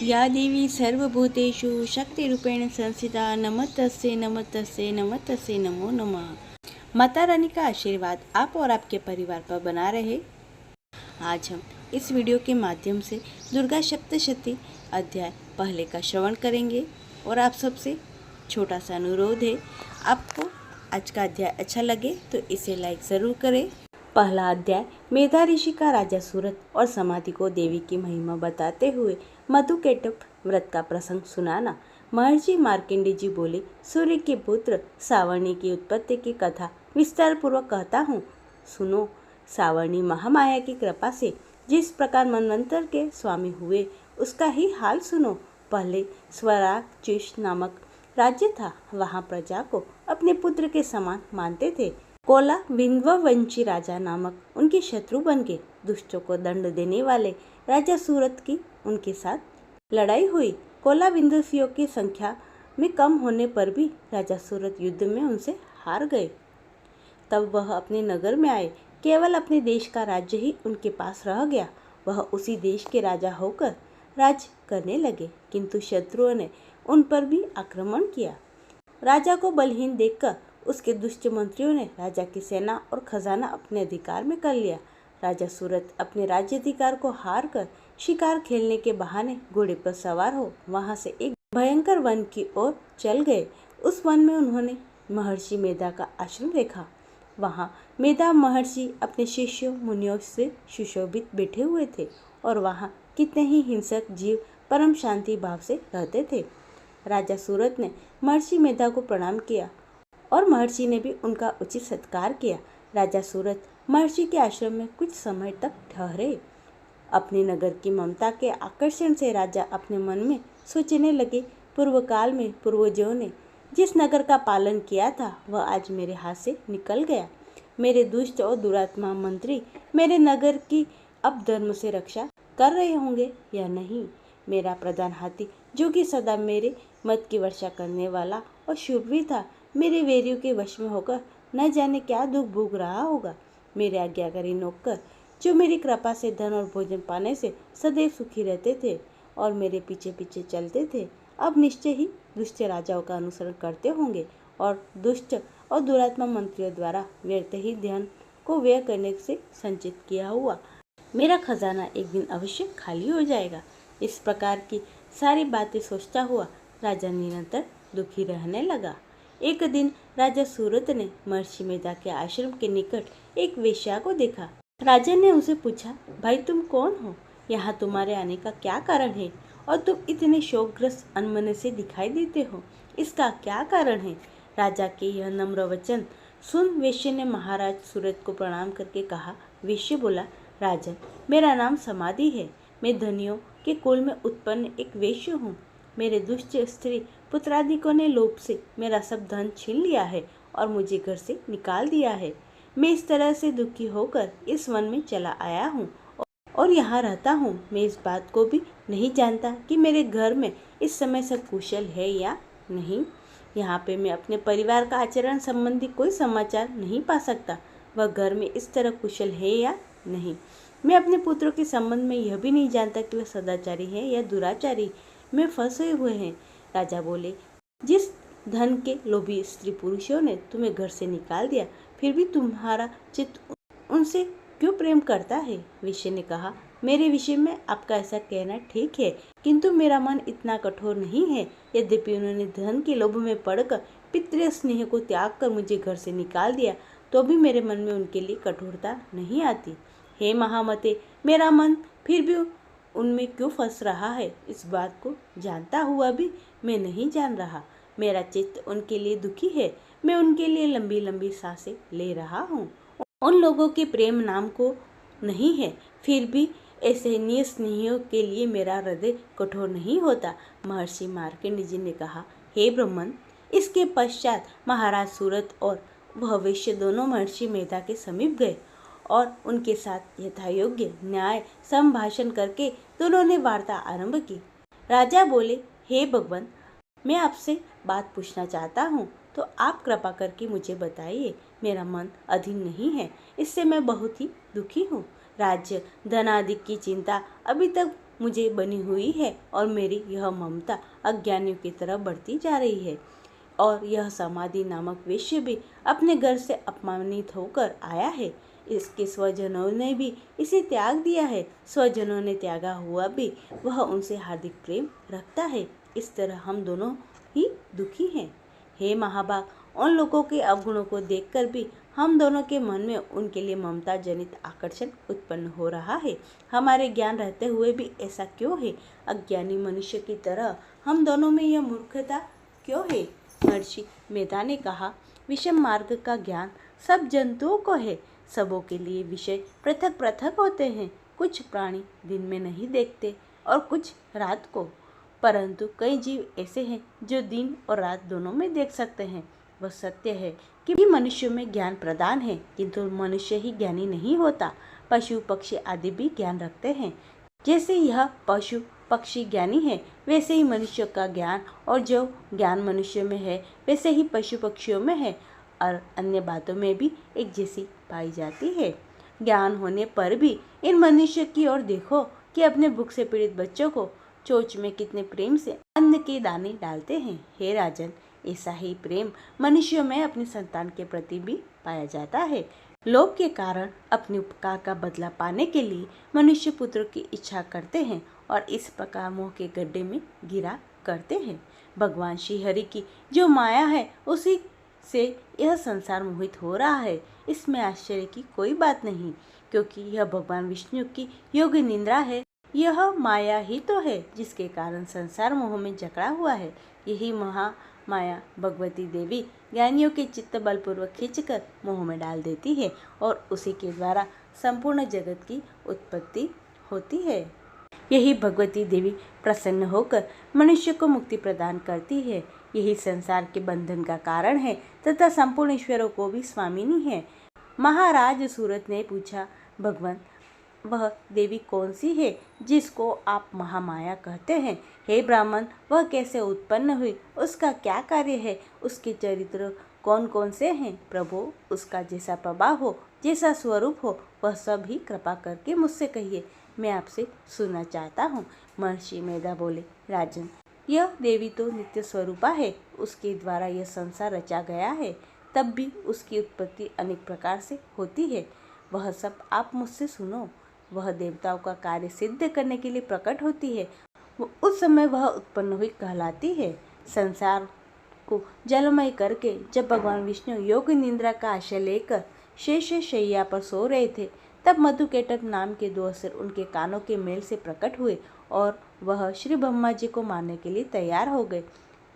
या देवी सर्वभूतेषु शक्तिरूपेण संस्थिता नमस्तस्यै नमस्तस्यै नमस्तस्यै नमो नमः। माता रानी का आशीर्वाद आप और आपके परिवार पर बना रहे। आज हम इस वीडियो के माध्यम से दुर्गा सप्तशती अध्याय पहले का श्रवण करेंगे और आप सबसे छोटा सा अनुरोध है, आपको आज का अध्याय अच्छा लगे तो इसे लाइक ज़रूर करें। पहला अध्याय मेधा ऋषि का राजा सूरत और समाधि को देवी की महिमा बताते हुए मधुकेटक व्रत का प्रसंग सुनाना। महर्षि मार्कंडेय जी बोले, सूर्य के पुत्र सावर्णी की उत्पत्ति की कथा विस्तार पूर्वक कहता हूँ, सुनो। सावर्णी महामाया की कृपा से जिस प्रकार मनवंतर के स्वामी हुए उसका ही हाल सुनो। पहले स्वराचिश नामक राज्य था। वहाँ प्रजा को अपने पुत्र के समान मानते थे। कोला विंध्ववंशी राजा नामक उनके शत्रु बन गए। दुष्टों को दंड देने वाले राजा सूरत की उनके साथ लड़ाई हुई। कोला विंध्वसियों की संख्या में कम होने पर भी राजा सूरत युद्ध में उनसे हार गए। तब वह अपने नगर में आए। केवल अपने देश का राज्य ही उनके पास रह गया। वह उसी देश के राजा होकर राज करने लगे, किंतु शत्रुओं ने उन पर भी आक्रमण किया। राजा को बलहीन देखकर उसके दुष्ट मंत्रियों ने राजा की सेना और खजाना अपने अधिकार में कर लिया। राजा सूरत अपने राज्याधिकार को हार कर शिकार खेलने के बहाने घोड़े पर सवार हो वहां से एक भयंकर वन की ओर चल गए। उस वन में उन्होंने महर्षि मेधा का आश्रम देखा। वहां मेधा महर्षि अपने शिष्यों मुनियों से सुशोभित बैठे हुए थे और वहां कितने ही हिंसक जीव परम शांति भाव से रहते थे। राजा सूरत ने महर्षि मेधा को प्रणाम किया और महर्षि ने भी उनका उचित सत्कार किया। राजा सूरत महर्षि के आश्रम में कुछ समय तक ठहरे। अपने नगर की ममता के आकर्षण से राजा अपने मन में सोचने लगे, पूर्व काल में पूर्वजों ने जिस नगर का पालन किया था वह आज मेरे हाथ से निकल गया। मेरे दुष्ट और दुरात्मा मंत्री मेरे नगर की अब धर्म से रक्षा कर रहे होंगे या नहीं। मेरा प्रधान हाथी जो कि सदा मेरे मत की वर्षा करने वाला और शुभ भी था, मेरे वैरियों के वश में होकर न जाने क्या दुख भोग रहा होगा। मेरे आज्ञाकारी नौकर जो मेरी कृपा से धन और भोजन पाने से सदैव सुखी रहते थे और मेरे पीछे पीछे चलते थे, अब निश्चय ही दुष्ट राजाओं का अनुसरण करते होंगे और दुष्ट और दुरात्मा मंत्रियों द्वारा व्यर्थ ही ध्यान को व्यय करने से संचित किया हुआ मेरा खजाना एक दिन अवश्य खाली हो जाएगा। इस प्रकार की सारी बातें सोचता हुआ राजा निरंतर दुखी रहने लगा। एक दिन राजा सूरत ने महर्षि मेधा के आश्रम के निकट एक वेश्या को देखा। राजा ने उसे पूछा, भाई तुम कौन हो? यहाँ तुम्हारे आने का क्या कारण है और तुम इतने शोकग्रस्त अनमने से दिखाई देते हो, इसका क्या कारण है? राजा के यह नम्र वचन सुन वेश्या ने महाराज सूरत को प्रणाम करके कहा। वेश्या बोला, राजन, मेरा नाम समाधि है। मैं धनियों के कुल में उत्पन्न एक वेश्या हूँ। मेरे दुष्ट स्त्री पुत्रादिकों ने लोभ से मेरा सब धन छीन लिया है और मुझे घर से निकाल दिया है। मैं इस तरह से दुखी होकर इस वन में चला आया हूँ और यहाँ रहता हूँ। मैं इस बात को भी नहीं जानता कि मेरे घर में इस समय सब कुशल है या नहीं। यहाँ पे मैं अपने परिवार का आचरण संबंधी कोई समाचार नहीं पा सकता। वह घर में इस तरह कुशल है या नहीं। मैं अपने पुत्रों के संबंध में यह भी नहीं जानता कि वह सदाचारी है या दुराचारी में फंसे हुए हैं। राजा बोले, जिस धन के लोभी स्त्री पुरुषों ने तुम्हें घर से निकाल दिया, फिर भी तुम्हारा चित्त उनसे क्यों प्रेम करता है? वेश्या ने कहा, मेरे विषय में आपका ऐसा कहना ठीक है, किंतु मेरा मन इतना कठोर नहीं है। यद्यपि उन्होंने धन के लोभ में पड़कर पितृ स्नेह को त्याग कर मुझे घर से निकाल दिया, तो भी मेरे मन में उनके लिए कठोरता नहीं आती। हे महामते, मेरा मन फिर भी उनमें क्यों फंस रहा है, इस बात को जानता हुआ भी मैं नहीं जान रहा। मेरा चित्त उनके लिए दुखी है। मैं उनके लिए लंबी लंबी सांसें ले रहा हूँ। उन लोगों के प्रेम नाम को नहीं है, फिर भी ऐसे निस्नेहियों के लिए मेरा हृदय कठोर नहीं होता। महर्षि मार्कंडेय जी ने कहा, हे ब्राह्मण। इसके पश्चात महाराज सूरत और वह वेश्या दोनों महर्षि मेधा के समीप गए और उनके साथ यथायोग्य न्याय संभाषण करके दोनों ने वार्ता आरंभ की। राजा बोले, हे भगवान, मैं आपसे बात पूछना चाहता हूँ, तो आप कृपा करके मुझे बताइए। मेरा मन अधीन नहीं है, इससे मैं बहुत ही दुखी हूँ। राज्य धन आदि की चिंता अभी तक मुझे बनी हुई है और मेरी यह ममता अज्ञानियों की तरफ बढ़ती जा रही है। और यह समाधि नामक वेश्य भी अपने घर से अपमानित होकर आया है। इसके स्वजनों ने भी इसे त्याग दिया है। स्वजनों ने त्यागा हुआ भी वह उनसे हार्दिक प्रेम रखता है। इस तरह हम दोनों ही दुखी हैं। हे महाभाग, उन लोगों के अवगुणों को देखकर भी हम दोनों के मन में उनके लिए ममता जनित आकर्षण उत्पन्न हो रहा है। हमारे ज्ञान रहते हुए भी ऐसा क्यों है? अज्ञानी मनुष्य की तरह हम दोनों में यह मूर्खता क्यों है? महर्षि मेधा ने कहा, विषम मार्ग का ज्ञान सब जंतुओं को है। सबों के लिए विषय पृथक पृथक होते हैं। कुछ प्राणी दिन में नहीं देखते और कुछ रात को, परंतु कई जीव ऐसे हैं जो दिन और रात दोनों में देख सकते हैं। वह सत्य है कि मनुष्य में ज्ञान प्रदान है, किंतु मनुष्य ही ज्ञानी नहीं होता। पशु पक्षी आदि भी ज्ञान रखते हैं। जैसे यह पशु पक्षी ज्ञानी है, वैसे ही मनुष्य का ज्ञान, और जो ज्ञान मनुष्य में है वैसे ही पशु पक्षियों में है और अन्य बातों में भी एक जैसी पाई जाती है। ज्ञान होने पर भी इन मनुष्य की ओर देखो कि अपने भूख से पीड़ित बच्चों को चोंच में कितने प्रेम से अन्न के दाने डालते हैं। हे राजन, ऐसा ही प्रेम मनुष्यों में अपनी संतान के प्रति भी पाया जाता है। लोभ के कारण अपने उपकार का बदला पाने के लिए मनुष्य पुत्र की इच्छा करते हैं और इस प्रकार मोह के गड्ढे में गिरा करते हैं। भगवान श्री हरि की जो माया है उसी से यह संसार मोहित हो रहा है। इसमें आश्चर्य की कोई बात नहीं, क्योंकि यह भगवान विष्णु की योग निंद्रा है। यह माया ही तो है जिसके कारण संसार मोह में जकड़ा हुआ है। यही माया भगवती देवी ज्ञानियों के चित्त बलपूर्वक खींचकर मोह में डाल देती है और उसी के द्वारा संपूर्ण जगत की उत्पत्ति होती है। यही भगवती देवी प्रसन्न होकर मनुष्य को मुक्ति प्रदान करती है। यही संसार के बंधन का कारण है तथा संपूर्ण ईश्वरों को भी स्वामिनी है। महाराज सूरत ने पूछा, भगवान, वह देवी कौन सी है जिसको आप महामाया कहते हैं? हे ब्राह्मण, वह कैसे उत्पन्न हुई? उसका क्या कार्य है? उसके चरित्र कौन कौन से हैं? प्रभु, उसका जैसा प्रभाव हो, जैसा स्वरूप हो, वह सब ही कृपा करके मुझसे कहिए, मैं आपसे सुनना चाहता हूँ। महर्षि मेधा बोले, राजन, यह देवी तो नित्य स्वरूपा है। उसके द्वारा यह संसार रचा गया है, तब भी उसकी उत्पत्ति अनेक प्रकार से होती है। वह सब आप मुझसे सुनो। वह देवताओं का कार्य सिद्ध करने के लिए प्रकट होती है। उस समय वह उत्पन्न हुई कहलाती है। संसार को जलमय करके जब भगवान विष्णु योग निंद्रा का आश्रय लेकर शेष शैया पर सो रहे थे, तब मधुकेटक नाम के दो असुर उनके कानों के मेल से प्रकट हुए और वह श्री ब्रह्मा जी को मारने के लिए तैयार हो गए।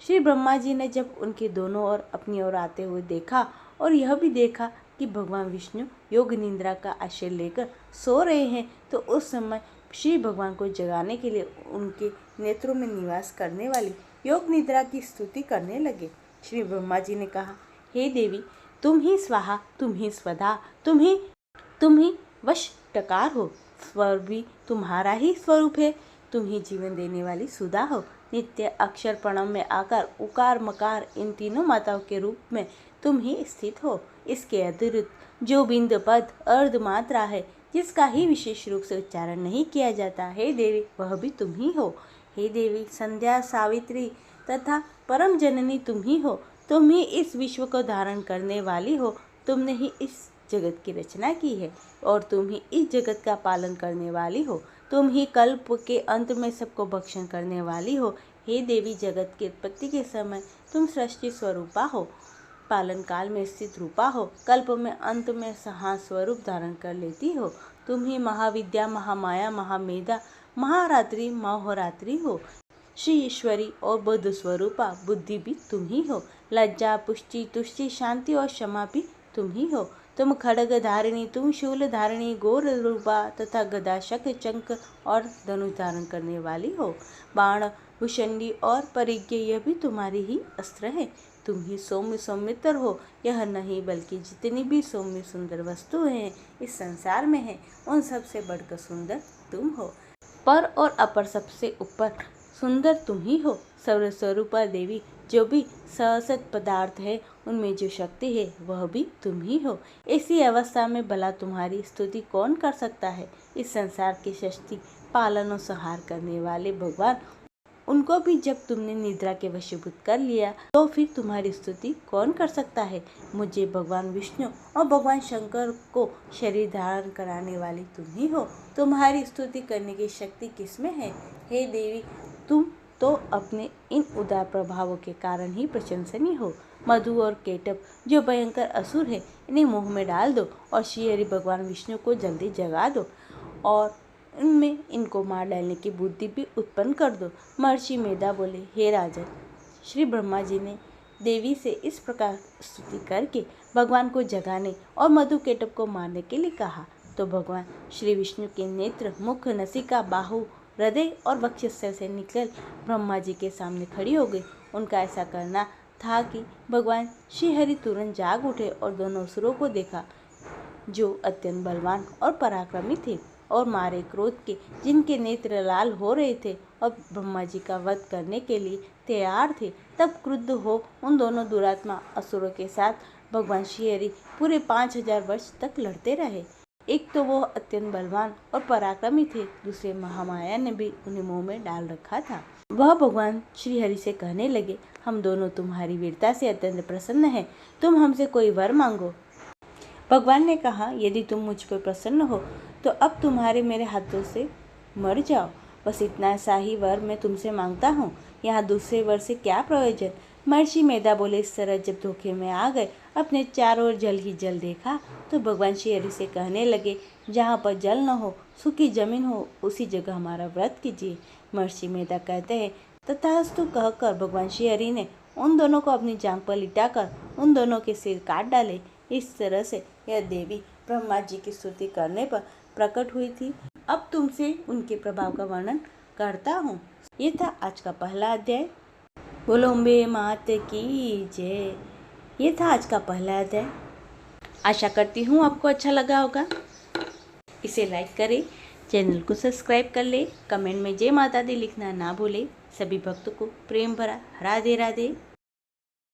श्री ब्रह्मा जी ने जब उनके दोनों ओर अपनी ओर आते हुए देखा और यह भी देखा कि भगवान विष्णु योग निंद्रा का आश्रय लेकर सो रहे हैं, तो उस समय श्री भगवान को जगाने के लिए उनके नेत्रों में निवास करने वाली योग निद्रा की स्तुति करने लगे। श्री ब्रह्मा जी ने कहा, हे देवी, तुम ही स्वाहा, तुम ही स्वधा, तुम ही वशटकार हो। स्वर भी तुम्हारा ही स्वरूप है। तुम ही जीवन देने वाली सुधा हो। नित्य अक्षर प्रणव में आकर उकार मकार इन तीनों माताओं के रूप में तुम ही स्थित हो। इसके अतिरिक्त जो बिंद पद अर्ध मात्रा है, जिसका ही विशेष रूप से उच्चारण नहीं किया जाता, हे देवी, वह भी तुम ही हो। हे देवी, संध्या, सावित्री तथा परम जननी तुम ही हो। तुम ही इस विश्व को धारण करने वाली हो। तुमने ही इस जगत की रचना की है और तुम ही इस जगत का पालन करने वाली हो। तुम ही कल्प के अंत में सबको भक्षण करने वाली हो। हे देवी, जगत की उत्पत्ति के समय तुम सृष्टि स्वरूपा हो, पालन काल में स्थित रूपा हो, कल्प में अंत में सहा स्वरूप धारण कर लेती हो। तुम ही महाविद्या, महामाया, महामेधा, महारात्रि, महोरात्रि हो। श्री ईश्वरी और बुद्ध स्वरूपा बुद्धि भी तुम ही हो। लज्जा, पुष्टि, तुष्टि, शांति और क्षमा भी तुम ही हो। तुम खड्ग धारिणी, तुम शूल धारिणी, गौर रूपा तथा गदा, शंख, चंक और धनुष धारण करने वाली हो। बाण, भुषंडी और परिज्ञ, यह भी तुम्हारी ही अस्त्र है। तुम ही सौम्य सौमित्र हो। यह नहीं बल्कि जितनी भी सौम्य सुंदर वस्तु हैं इस संसार में है, उन सब से बढ़कर सुंदर तुम हो। पर और अपर सबसे ऊपर सुंदर तुम ही हो। सर्वस्वरूपा देवी, जो भी ससत पदार्थ है उनमें जो शक्ति है वह भी तुम ही हो। ऐसी अवस्था में भला तुम्हारी स्तुति कौन कर सकता है? इस संसार की सृष्टि पालन और संहार करने वाले भगवान, उनको भी जब तुमने निद्रा के वशीभूत कर लिया तो फिर तुम्हारी स्तुति कौन कर सकता है। मुझे भगवान विष्णु और भगवान शंकर को शरीर धारण कराने वाली तुम ही हो। तुम्हारी स्तुति करने की शक्ति किसमें है। हे देवी, तुम तो अपने इन उदार प्रभावों के कारण ही प्रशंसनीय हो। मधु और केटप जो भयंकर असुर है, इन्हें मुंह में डाल दो और श्री भगवान विष्णु को जल्दी जगा दो और इनमें इनको मार डालने की बुद्धि भी उत्पन्न कर दो। महर्षि मेधा बोले, हे राजन, श्री ब्रह्मा जी ने देवी से इस प्रकार स्तुति करके भगवान को जगाने और मधु केटप को मारने के लिए कहा तो भगवान श्री विष्णु के नेत्र, मुख, नसिका, बाहु, हृदय और वक्षस्थल से निकल ब्रह्मा जी के सामने खड़ी हो गई। उनका ऐसा करना था कि भगवान श्री हरि तुरंत जाग उठे और दोनों असुरों को देखा जो अत्यंत बलवान और पराक्रमी थे और मारे क्रोध के, जिनके नेत्र लाल हो रहे थे और ब्रह्मा जी का वध करने के लिए तैयार थे। तब क्रुद्ध हो उन दोनों दुरात्मा असुरों के साथ भगवान श्री हरि पूरे 5000 वर्ष तक लड़ते रहे। एक तो वो अत्यंत बलवान और पराक्रमी थे, दूसरे महामाया ने भी उन्हें मुंह में डाल रखा था। वह भगवान श्री हरि से कहने लगे, हम दोनों तुम्हारी वीरता से अत्यंत प्रसन्न हैं, तुम हमसे कोई वर मांगो। भगवान ने कहा, यदि तुम मुझ पर प्रसन्न हो तो अब तुम्हारे मेरे हाथों से मर जाओ। बस इतना सा ही वर मैं तुमसे मांगता हूँ, यहाँ दूसरे वर से क्या प्रयोजन। महर्षि मेधा बोले, इस तरह जब धोखे में आ गए, अपने चारों ओर जल ही जल देखा तो भगवान श्री हरि से कहने लगे, जहाँ पर जल न हो, सूखी जमीन हो, उसी जगह हमारा व्रत कीजिए। महर्षि मेधा कहते हैं, तथास्तु कहकर भगवान श्री हरि ने उन दोनों को अपनी जांघ पर लिटाकर उन दोनों के सिर काट डाले। इस तरह से यह देवी ब्रह्मा जी की स्तुति करने पर प्रकट हुई थी। अब तुमसे उनके प्रभाव का वर्णन करता हूँ। ये था आज का पहला अध्याय। बोलो अम्बे मात की जय। ये था आज का पहला अध्याय। आशा करती हूँ आपको अच्छा लगा होगा। इसे लाइक करें, चैनल को सब्सक्राइब कर ले, कमेंट में जय माता दी लिखना ना भूले। सभी भक्तों को प्रेम भरा राधे राधे।